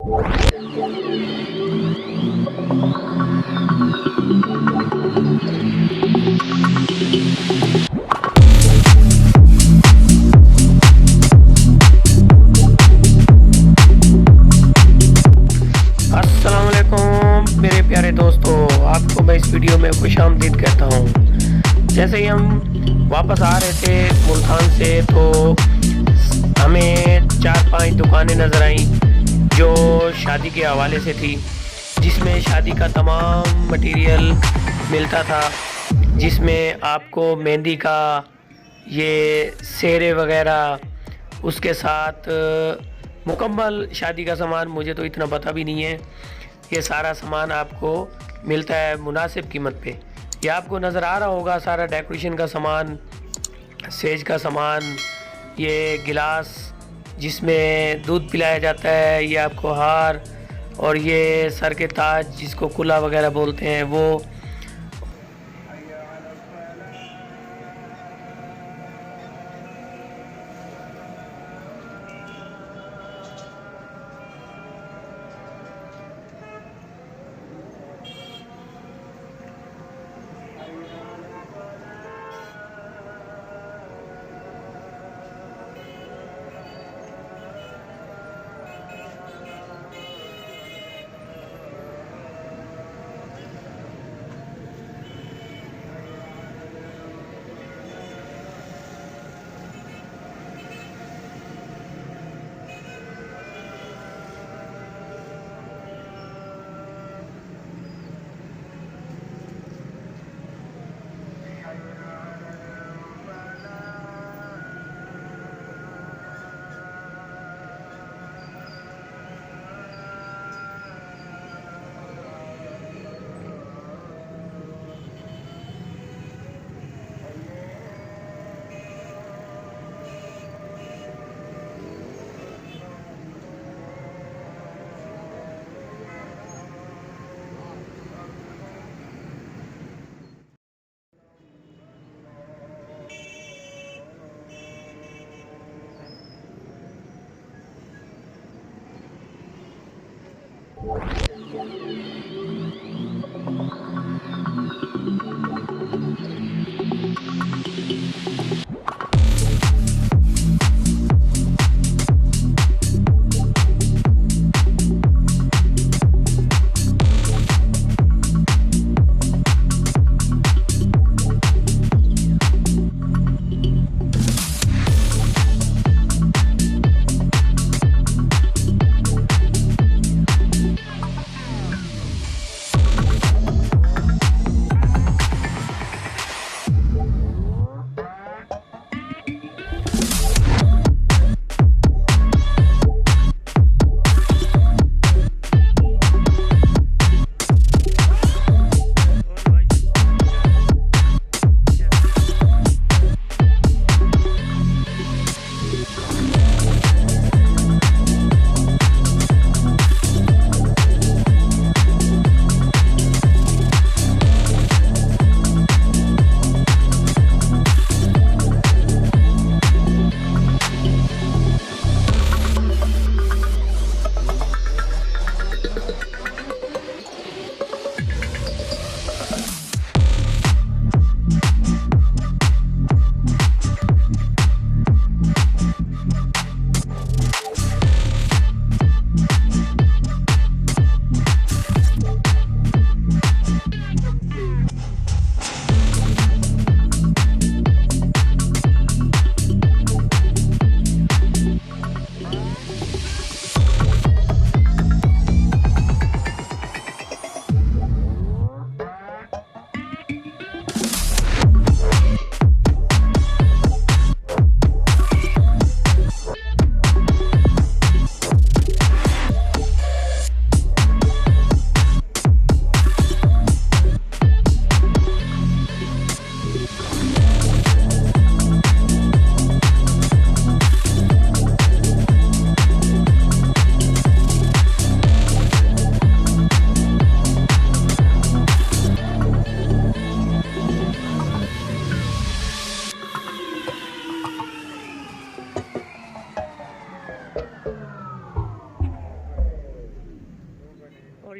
अस्सलाम वालेकुम मेरे प्यारे दोस्तों, आपको मैं इस वीडियो में खुशामदीद कहता हूँ। जैसे ही हम वापस आ रहे थे मुल्तान से तो हमें 4-5 दुकानें नज़र आईं जो शादी के हवाले से थी, जिसमें शादी का तमाम मटेरियल मिलता था, जिसमें आपको मेहंदी का ये सेहरे वगैरह, उसके साथ मुकम्मल शादी का सामान, मुझे तो इतना पता भी नहीं है, ये सारा सामान आपको मिलता है मुनासिब कीमत पे। ये आपको नज़र आ रहा होगा सारा डेकोरेशन का सामान, सेज का सामान, ये गिलास जिसमें दूध पिलाया जाता है, ये आपको हार, और ये सर के ताज जिसको कुला वगैरह बोलते हैं वो।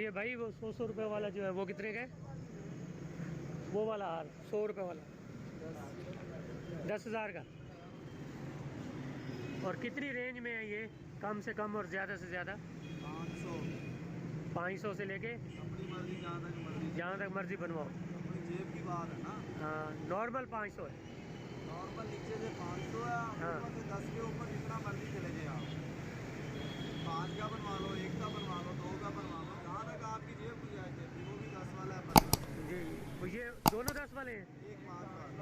ये भाई वो 100 रुपये वाला जो है वो कितने का है? वो वाला हार 100 रुपये वाला 10,000 का। और कितनी रेंज में है ये, कम से कम और ज़्यादा से ज़्यादा? 500 से लेके अपनी मर्जी, जहाँ तक मर्जी बनवाओ। अपनी जेब की बात है ना। हाँ, नॉर्मल 500 है। नॉर्मल नीचे से 500 है, हाँ। ऊपर से 10 के ऊपर जितना मर्जी चले गए आप। 5 का बनवा लो, 1 का बनवा लो, 2 का बनवा लो, जहाँ तक आपकी जेब खुल जाए। वो भी 10 वाला है जी, तो ये दोनों 10 वाले हैं। एक 5 वाला।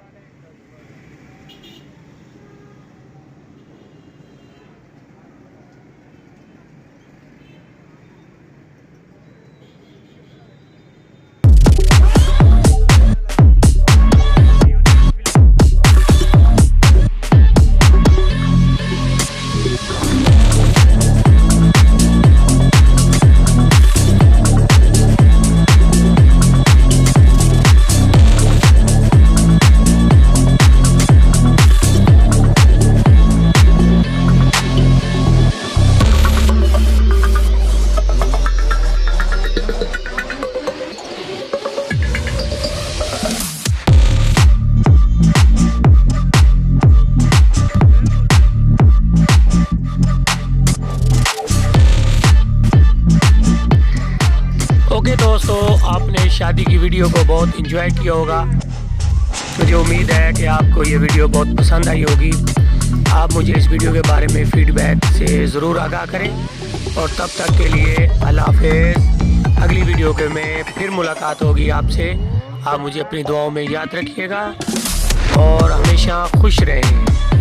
ओके दोस्तों, आपने शादी की वीडियो को बहुत एंजॉय किया होगा। मुझे उम्मीद है कि आपको ये वीडियो बहुत पसंद आई होगी। आप मुझे इस वीडियो के बारे में फीडबैक से ज़रूर आगाह करें। और तब तक के लिए अल्लाह हाफ़िज़। अगली वीडियो के में फिर मुलाकात होगी आपसे। आप मुझे अपनी दुआओं में याद रखिएगा और हमेशा खुश रहें।